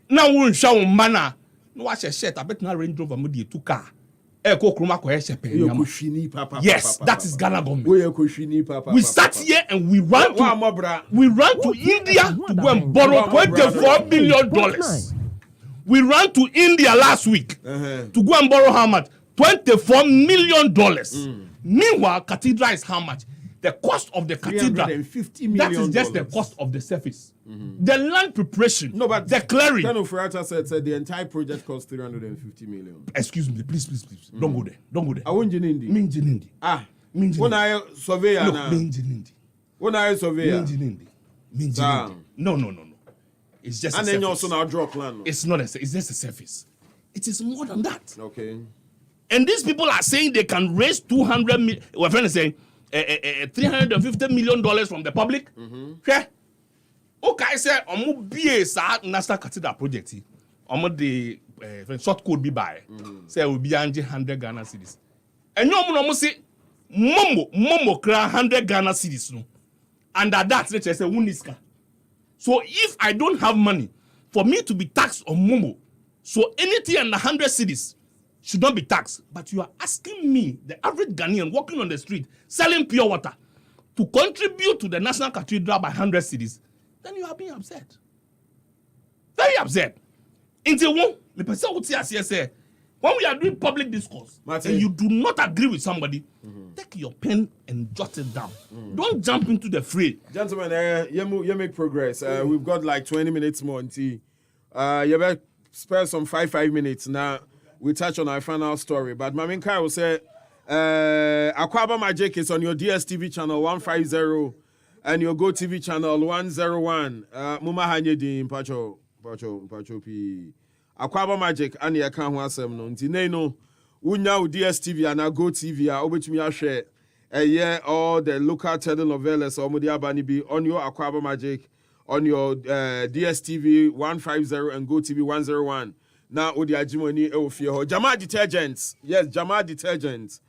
na wo nhwa wo mma na. No wa shirt abet na Range Rover mo de two car. Yes, that is Ghana government. We sat here and we ran to India to go and borrow $24 billion. We ran to India last week to go and borrow how much? $24 million. Meanwhile, cathedral is how much? The cost of the cathedral, that is just the cost of the surface. The land preparation, the clearing. Caternor said the entire project cost 350 million. Excuse me, please. Don't go there. I won't Jinindi. When I surveyor now. When I surveyor. No. It's just and then you also now draw plan. It's not it's just a surface. It is more than that. Okay. And these people are saying they can raise 200 million. We're friend is saying $350 million from the public. Yeah. Okay, I say omo BA sa National Cathedral project. Omo the short code be by. Say will be 100 Ghana cedis. And you omo say momo kra 100 Ghana cedis no. And that let's say uniska. So if I don't have money for me to be taxed on Momo, so anything under 100 cedis should not be taxed. But you are asking me, the average Ghanaian walking on the street, selling pure water, to contribute to the National Cathedral by 100 cedis, then you are being upset. Very upset. Until when we are doing public discourse, Martin, and you do not agree with somebody, take your pen and jot it down. Don't jump into the fray. Gentlemen, you make progress. We've got like 20 minutes more until you better spare some 5 minutes. Now we touch on our final story. But Mamin Kai will say, Akwaba Magic is on your DSTV channel 150 and your Go TV channel 101. Muma Hanye di Pacho P. Akwaba Magic and ya kan ho asem no nti nei no unya DSTV and Go TV a obetumi ahwe all the local telenovelas omodi abani bi on your Akwaba Magic, on your DSTV 150 and Go TV 101. Now odi agimoni e ofie ho Jama detergents. Yes, Jama detergents.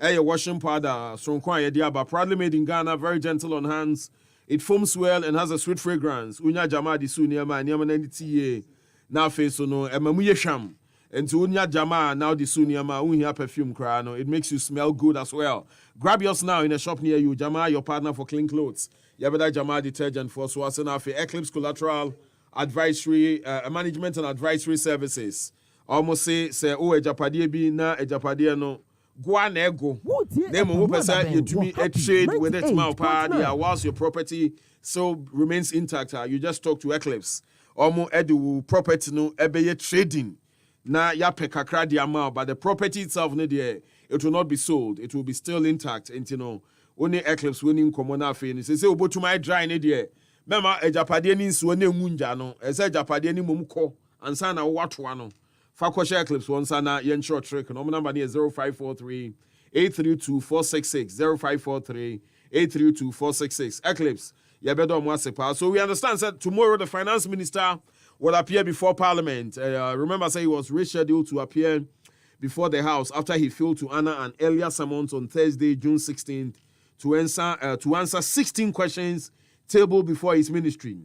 Your washing powder sonkwan ye dia ba proudly made in Ghana, very gentle on hands. It foams well and has a sweet fragrance. Unya Jama di su niema NDC. Now face no emamuye sham. And to unya Jama now the su niema unya perfume cry no. It makes you smell good as well. Grab yours now in a shop near you. Jama, your partner for clean clothes. Yabeda Jama detergent for Swasana for Eclipse Collateral Advisory Management and Advisory Services. Almost say oh ejapade bi na ejapade no Gua nego. Name who person you do me a trade with it small party whilst your property so remains intact. You just talk to Eclipse. Almost edu property no ebeye trading. Na ya pe kakra di amount, but the property itself no there. It will not be sold. It will be still intact. And you know, only Eclipse winning common affair. Say obo my dry ne there. Mema ejapade ni nsuo ne munja no. Ese ejapade ni mumko ansa na watwa no. Fakosha Eclipse one sana yen short trick. No number is 0543 832 466 0543 832 466. Eclipse, you better mwase. So we understand that tomorrow the finance minister will appear before Parliament. Remember, say he was rescheduled to appear before the House after he failed to honor an earlier summons on Thursday, June 16th, to answer 16 questions tabled before his ministry.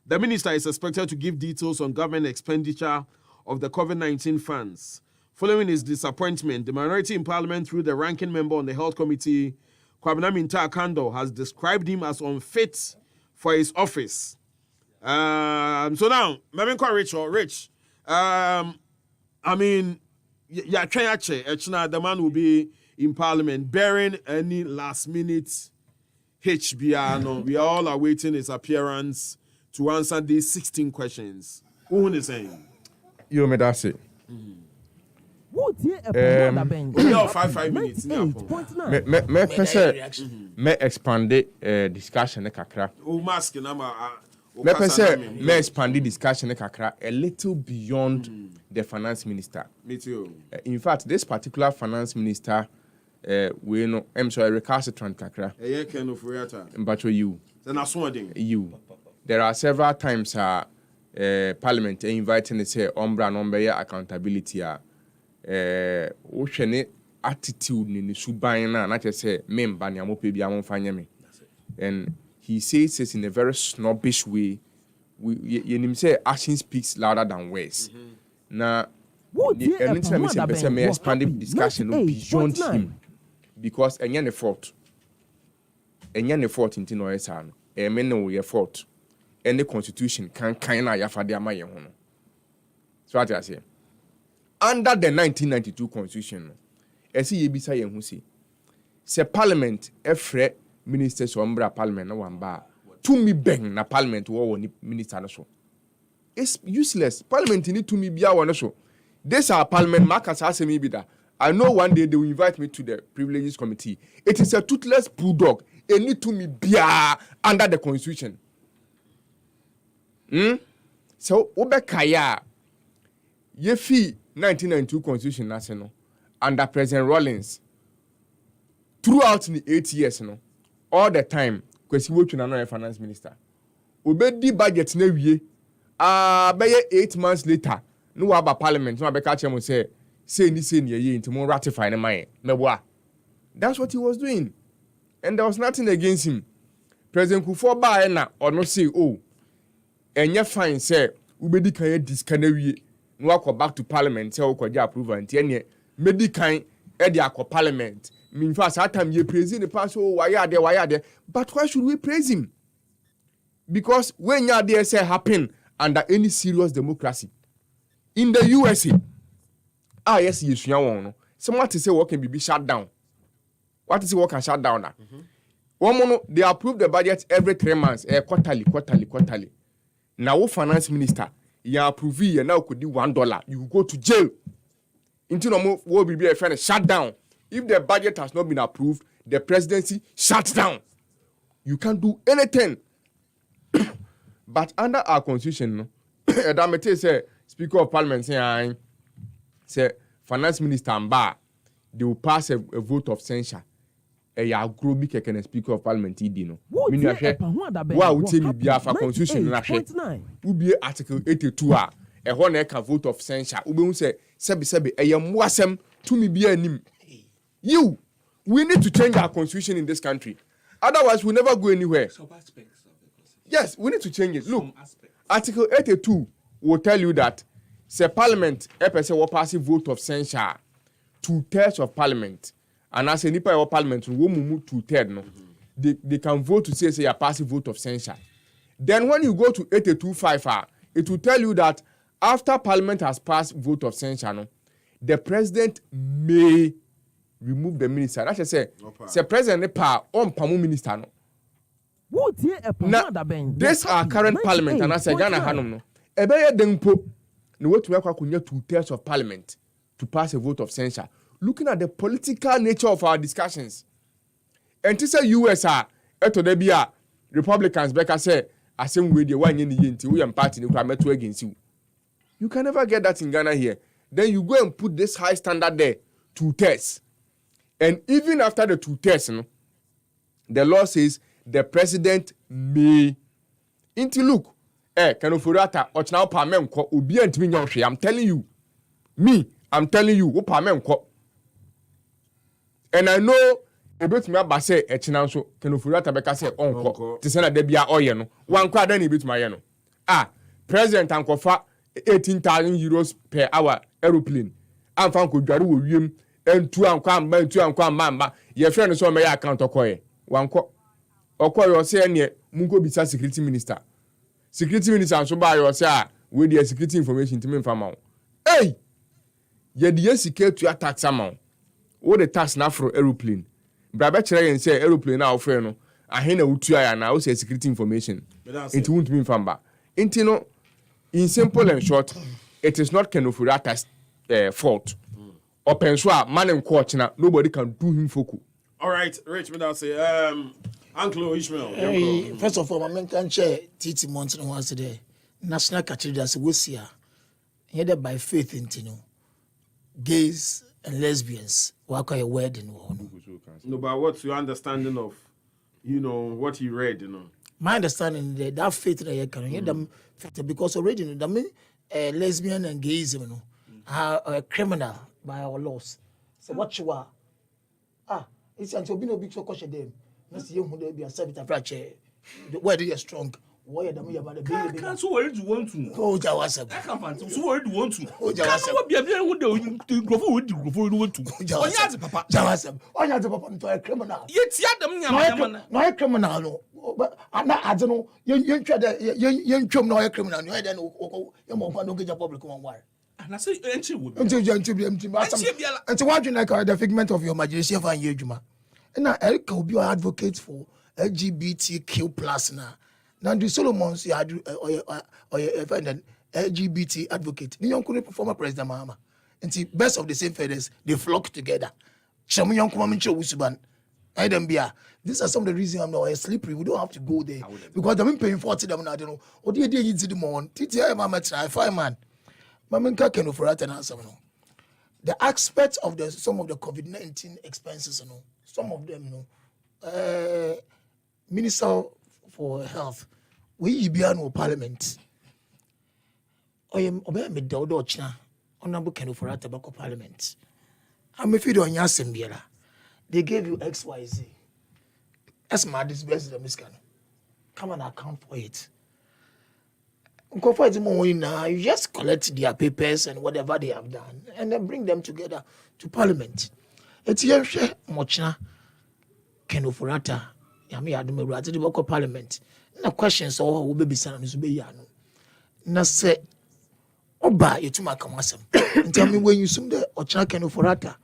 The minister is expected to give details on government expenditure of the COVID-19 funds. Following his disappointment, the minority in Parliament, through the ranking member on the Health Committee, Kwabena Minta Kando, has described him as unfit for his office. So now, Rich. I mean, the man will be in Parliament bearing any last-minute HBR. No, we all are waiting his appearance to answer these 16 questions. Who is saying? You may that's it. We have 5 minutes now. Me expand the discussion kakra. O mask na me expand the discussion kakra a little beyond the finance minister. Me too. In fact, this particular finance minister, we know I'm sorry, recalcitrant kakra. But you. You. There are several times Parliament inviting to say Amrah number accountability wohwene attitude ni suban na just say member ni amope bia monfanya me. And he says it in a very snobbish way. You say action speaks louder than words. Now anytime me say me expand the discussion beyond him because enya ne fault into no esa no me no your fault. Any constitution can na yafade amaye ho no. So what I say? Under the 1992 constitution, esi yebisa ye hu se parliament efre ministers of Amrah parliament na wamba to me beng na parliament wo ni minister no so. It's useless. Parliament need to me bia wo so. This our parliament markers asem me be that. I know one day they will invite me to the privileges committee. It is a toothless bulldog. It need to me bia under the constitution. So Obekaya Yefi 1992 constitution national under President Rawlings throughout the 8 years all the time kwesi wo tuna no finance minister obedi budget na wie be 8 months later no wa ba parliament no abeka chem say ni ye intimo ratify na man meboa. That's what he was doing and there was nothing against him. President Kufuor ba na or no say enye fine say ubedi kan discan awie no akọ back to parliament say okọje approval nti ene medican e dey akọ parliament mean for that time you praise the pass oh why are there but why should we praise him? Because when you there say happen under any serious democracy in the USA yes you no someone to say what can be shut down. What is it what can shut down now? They approve the budget every 3 months, quarterly. Now, finance minister, you approve it, now could do $1, you go to jail. Until no will be a friend shut down. If the budget has not been approved, the presidency shuts down. You can't do anything. But under our constitution, Adamete say, Speaker of Parliament say, finance minister and bar, they will pass a vote of censure. Ya grow big can Speaker of Parliament no mean you hwe wa wo tell me bia fa constitution na hwe wo bie article 82 a e ho na e ka vote of censure wo be hu say sebe e yam wasem to me bia anim we need to change our constitution in this country, otherwise we'll never go anywhere. Yes, we need to change it. Look, article 82 will tell you that say parliament person will pass a vote of censure 2/3 of parliament. And as a nipa of parliament, we move 2/3 no. They can vote to say a passive vote of censure. Then when you go to 82.5, it will tell you that after parliament has passed vote of censure, no, the president may remove the minister. That's just say president nepa on pamu minister no. Now, this our current parliament and as a Ghana Hanum no. Ebeye dengpo no way to make 2/3 of parliament to pass a vote of censure. Looking at the political nature of our discussions. And to say US eto de bia Republicans beka say asem we dey wan yen yenti we am party no meto against you. You can never get that in Ghana here. Then you go and put this high standard there 2/3. And even after the 2/3 no, the law says the president may into look kanofurata ochna pa menko obi antimi nya hwe. I'm telling you wo pa menko. And I know about me about say so can Furata Beka say onko to send a debia oye no one quad any bit my no president ankofa 18,000 euros per hour aeroplane and fan could jaru wiem and two and kwamba your friend so my account okoye one ko okoye say near mungo bisa security minister and so by your say with the security information to me from hey ye the secure to attack someone. What the tax now for aeroplane? Brabe chere say aeroplane now offer no. Ahena utua ya na o say security information. It won't mean famba. Inti no, in simple and short, it is not Kenofurata's fault. Open so man and coach na nobody can do him foku. All right, Rich, me say Uncle Ishmael. First of all, I can share Titi Mountain once today. National Cathedral Wosia. Here by faith into gays and lesbians work a wedding. No, but what's your understanding of, what you read, My understanding that faith that you can hear them because already lesbian and gayism are a criminal by our laws. So what you are? It's until be no big so question them. Let's you who be a service of where they are strong. Why are they about the baby? Can't so worried you want to. Oh, Jawasab. I can't find so worried you want to. Oh, Jawasab. Be a very good go forward to want to. Jawasab, Papa. Jawasab. Oh, you have to papa to a criminal. Yet, Yadam, no, a criminal. But I'm not, I don't know. You try the young chum, no, a criminal. You had no more get a public one wire. And I say, entry would be until be empty. And so, what you like the figment of your imagination of a Juma. And now, Eric will be an advocate for LGBTQ plus now. Now the Solomons you had or find an LGBT advocate. The young former president Mahama. And see best of the same feathers, they flock together. Shamu young Kumamincho Usuban. These are some of the reasons I'm not slippery. We don't have to go there. Because I'm paying 40 them I don't know. What do you do the morning? TTI Mama try fireman. Maminka can offer an answer. The aspects of some of the COVID-19 expenses, some of them, Minister for Health, we be no parliament. I am obey me Dodochna, honorable Keno for Tobacco Parliament. I'm a feed on Yasimbiela. They gave you XYZ. As my disbursed the miscan. Come and account for it. You just collect their papers and whatever they have done and then bring them together to Parliament. It's here, Mochna, Kenofurata, Yami Admirati, the local Parliament. No questions or will be son is Bayano. Na say, Oba, you to my commasum. And tell me when you assume the Ochna Kenofurata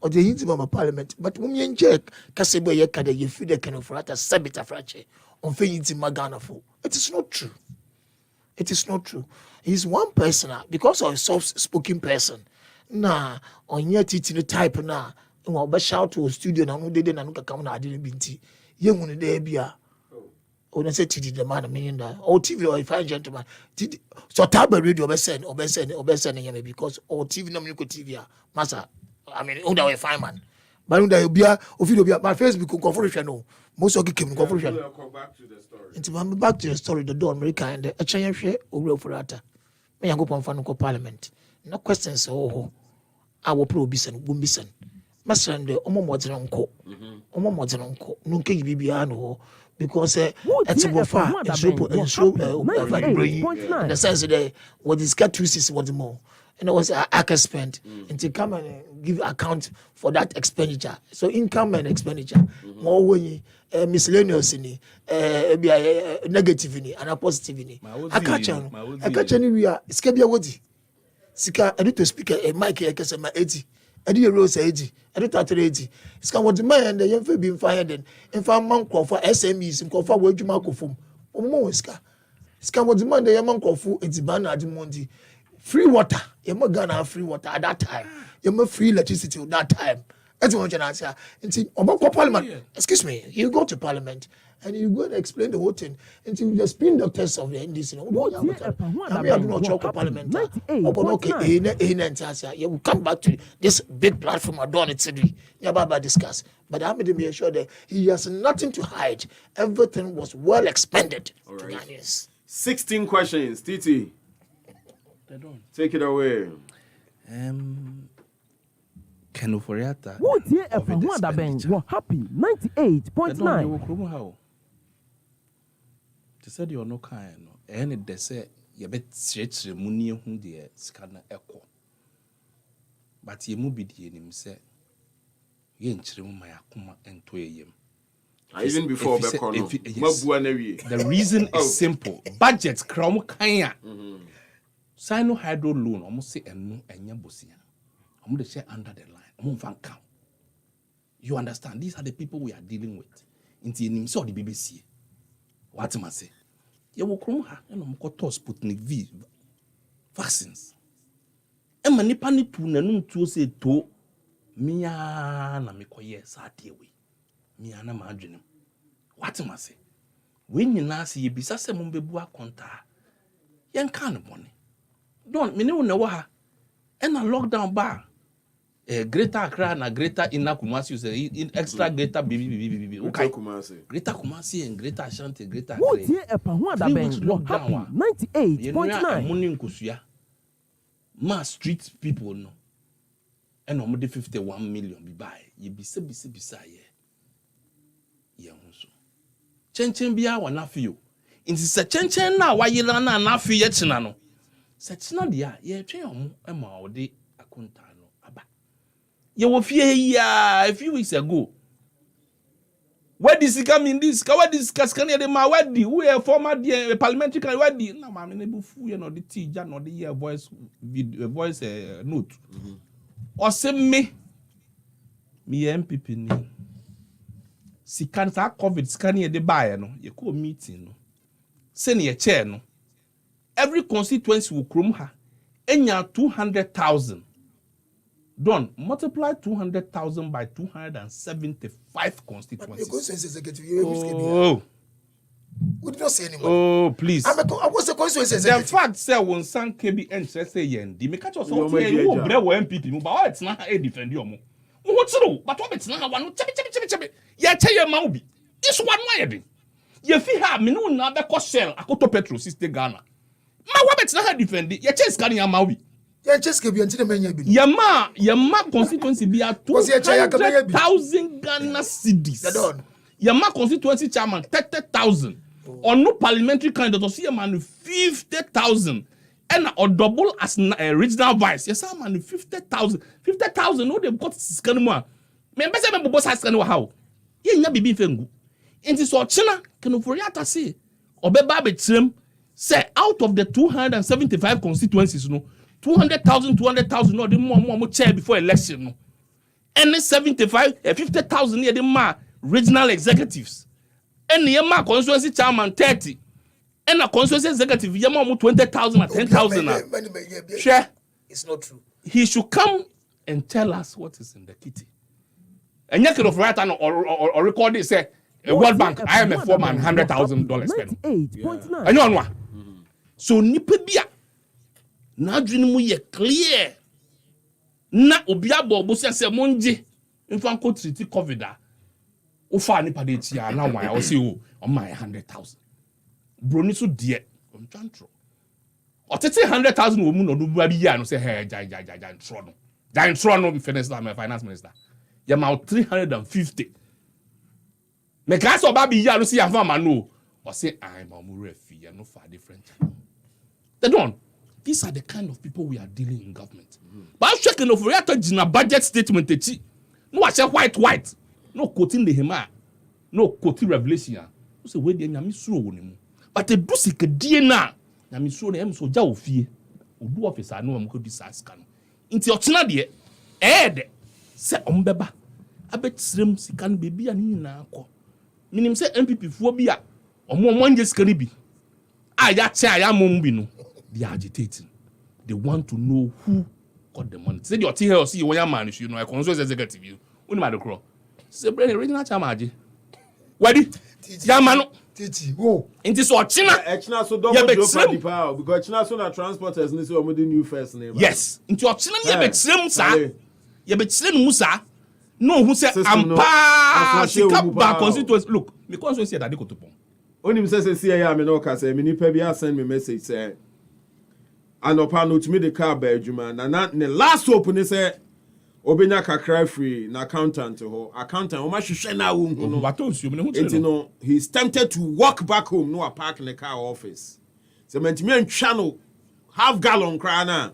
or the Intimate Parliament. But when you check, Casabo Yakada, you feed the Kenofurata, Sabita Frache, on Fayinti Magana. It is not true. It is not true. He's one person because of a soft-spoken person. Nah, on your teaching type now. Well, but shout to a studio now. No, they didn't come. I didn't be young when they be a. When I say TD the man, I mean that. Or TV or a fine gentleman. So tablet radio, obescene, because or TV no musical TV. Master, I mean, who that a fine man. But who that be a, of you be my Facebook conference no. Most of the came conference. Back to the story. Into back to the story, the door America and a change share or for that. May I go on Fanuco Parliament? No questions, I will probison, Bumbison. Master and the Omo Modernonco, Nunca Bibiano, because it's a far and so in the sense that what is got to see what more. And I was I can spend and to come and give account for that expenditure. So income and expenditure, more when miscellaneous in negative in and a positive in I catch on we are Skabia Wodi. Sika, I need to speak a mic, I can say my 80. I did a rose 80. I did 80. It's what the man and the young folk being fired and found monk for SMEs and call for word you mark of them. Omoska. Ska what the man the young monk of food it's ban at the Monday. Free water. You're not gonna have free water at that time. You're not free electricity at that time. That's what I say. And see, about Parliament. Excuse me. You go to Parliament and you go and explain the whole thing. And see, the spin doctors of the NDC. I do not talk Parliament. You will come back to this big platform. I don't need to discuss. But I'm going to be assured that he has nothing to hide. Everything was well expended. All right. 16 questions, TT. Take it away. Kenoforiata. What year of Rwanda Ben? You're happy. 98.9. They said you're no kind. And they say you bet stretch the money who the scanner echo. But you move the him say, you ain't my akuma and 2 a.m. Even before the reason is simple. Budget crown kanya. Sign no hydro loan, almost say and no and yabosia. I'm going to share under the line. I'm going to You understand? These are the people we are dealing with. Inti ni so the BBC. What am I say? You will come here and I'm going to Sputnik V vaccines. And many panic to nanum to say to Mia na me koye sa we. Mia na margin. What am I say? When you nasi ye bisa se mumbebua konta. Yan kan money. Don't me know ha. And a lockdown bar. Greater Accra na greater Inner Kumasi say extra greater BBBBB. Okay. Greater Kumasi and greater Ashanti, greater Accra. What year of Rwanda Ben? You're happy. 98.9. Morning kusuya. Mass street people no. And almost 51 million be buy. Ye be se ye. Ye hunso. Chen bia wa na fio. Inti se chen na wa yela na fio ye china no. Se china dia ye twen omo ema ode akunta no aba. Ye wo fie ya a few weeks ago. Where this come in this? Where this can the ma wadi? Who a former parliamentary can wadi? Na ma me nebu fu ye no the teacher no the year voice note. Or say me NPP ni. Si kan sa COVID scan ye de buy no, ye ko meeting no. Say ne chair no. Every constituency will chrome her. Enya 200,000. Done. Multiply 200,000 by 275 constituencies. Oh. We did not say anymore. Oh, please. I was the constituency. The fact say one san KB and say yen. The make us also you NPP. But it's not a defend you mo. What's true? But what it's not one. Chebe. Ya tell your mouth. This one why you feel have me no na be ko sell akoto petrol sister Ghana. Ma what it's not defend. Ya chase Ghana ya mawi. Yeah, just give you until the many be. Yama constituency be at 200,000 Ghana cedis. Yama constituency chairman 30,000. Or no parliamentary candidate or see a man 50,000 and or double as regional vice. Yes, a man 50,000. 50,000 no they've got scan more. Member say member boss has scan how. Ye nya bibi fengu. Enti so china can for yata say obeba betrem say out of the 275 constituencies no 200,000 no the more chair before election no. Any 50,000 near the ma regional executives. Any ma constituency chairman 30. And a constituency executive yama 20,000 or 10,000. Share. It's not true. He should come and tell us what is in the kitty. And you can write or record it say World Bank IMF foreman $100,000 spend. 98.9. And you know. So nipebia na adwene mu ye clear. Na obiabo obusia se monje mfa nko treat covid a ofa nipa de tia na wan o se o my 100,000 broni so de on twantro o tete 100,000 wo mu no do bua bi ya no se hey tro no finance minister ya ma 350 me ka so ba bi ya no se ya fa ma no o se I ma mu refi ya no fa different they don't. These are the kind of people we are dealing in government. But I'm checking over here to a budget statement. No, I say white. No quoting the Hema. No quoting Revelation. You say, where the Yamisro. But the Busik DNA. Yamisro, the Emso Jaofi. Udu officer, no one could decide. Into your china, dear. Ed. Say, Ombeba. I bet Slim Sikan baby and Nina. Meaning, say NPP phobia. Or more one just can be. I am Mumbino. They are agitating. They want to know who got the money. Say your TL see one man you know I consult executive you. Only my crow. Say brain regional chamaji. Wadi? Yamano. Titi. Whoa. Into so China. China so double the power because China so na transporters ni so the new first name. Yes. Into China ye be trim sa. Ye be trim musa. No who say ampa sika ba constituency. Look, me constituency that dey kotopon. Onim say ya me no ka say me nipa bia send me message say and upon no to me the car by Juma. Na the last hope ni say obenya kakra free na accountant ho. Accountant o ma hwehwe na wo hu no. Enti no he's tempted to walk back home no park in the car office. So mentimi antwa no half gallon cry na.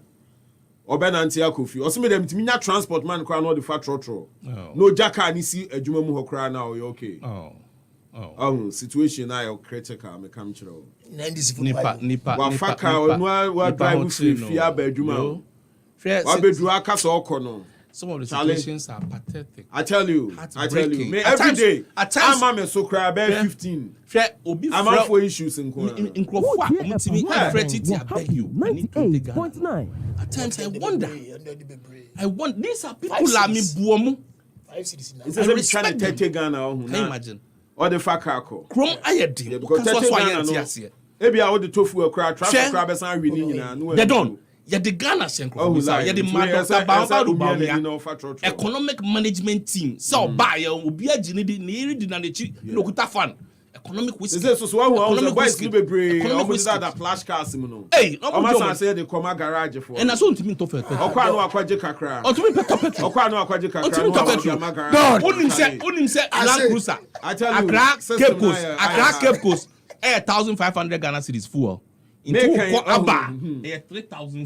Obena ntia kofi. O se me dem timi nya transport man cry no the fat trotro. No jaka ni si adwuma mu ho cry na o okay. Situation now critical. Me come chiro. Nipa. Wa faka wa drive free fear bedroom. Wa bedru aka so kono. Some of the situations are pathetic. I tell you. Me every day. I'm a so cry about 15. I'm for issues in corner. In Crawford, I beg you. 98.9. At times I wonder. These are people like me buomu. 5 citizens. It's as if trying to take Ghana. Can you imagine? Or the fakako. Chrome ayedi. Because that's why I see. Maybe I would the tofu crowd traffic crab as I really they don't. Yeah, the Ghana Central. Yeah, the economic management team. So buy will be a genidi near the locuta fund. Economic whiskey. This is what economic whiskey be brave. Economic that flash car simono. Hey, I say the comma garage for. And I saw to me to fair. Okwa no akwaje kakra. O to me petrol. Okwa no akwaje kakra. O to me petrol. No, unim say Land Cruiser. I tell you. Accra Cape Coast. 1,500 Ghana cedis fuel. In two Abba, 3,000.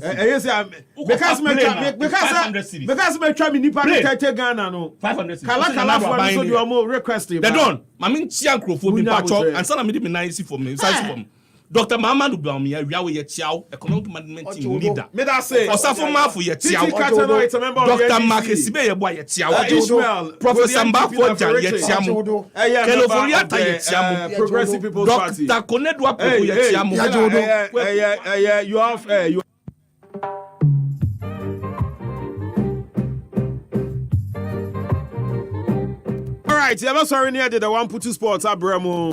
Because me try me nipa take Ghana no. 500 cedis. Kala for so do mo request. They don't. Mami chiancrofo be patcho and sana me dey nice for me. Size for me. Dr. Mamadou Bamia, we are with Chiao, economic management team leader. Me that say. Osafoma for your Chiao. Caternor, it's a member of Dr. Marcus Sibe boy Chiao. Ishmael, Professor Mbako Chiamo. Keloforiata Chiamo. Progressive People's Party. Dr. Konedwa Popo Chiamo. You have you. All right, you ever sorry near the one put sports Abramo.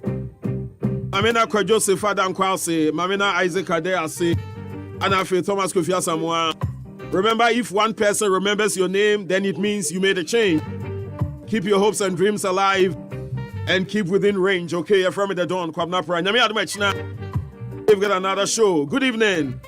Mamina Kwa Joseph Adam Kwase, Mamina Isaac Ade say, and I feel Thomas Kofi Asamoah. Remember, if one person remembers your name, then it means you made a change. Keep your hopes and dreams alive and keep within range. Okay, you're from the dawn. We've got another show. Good evening.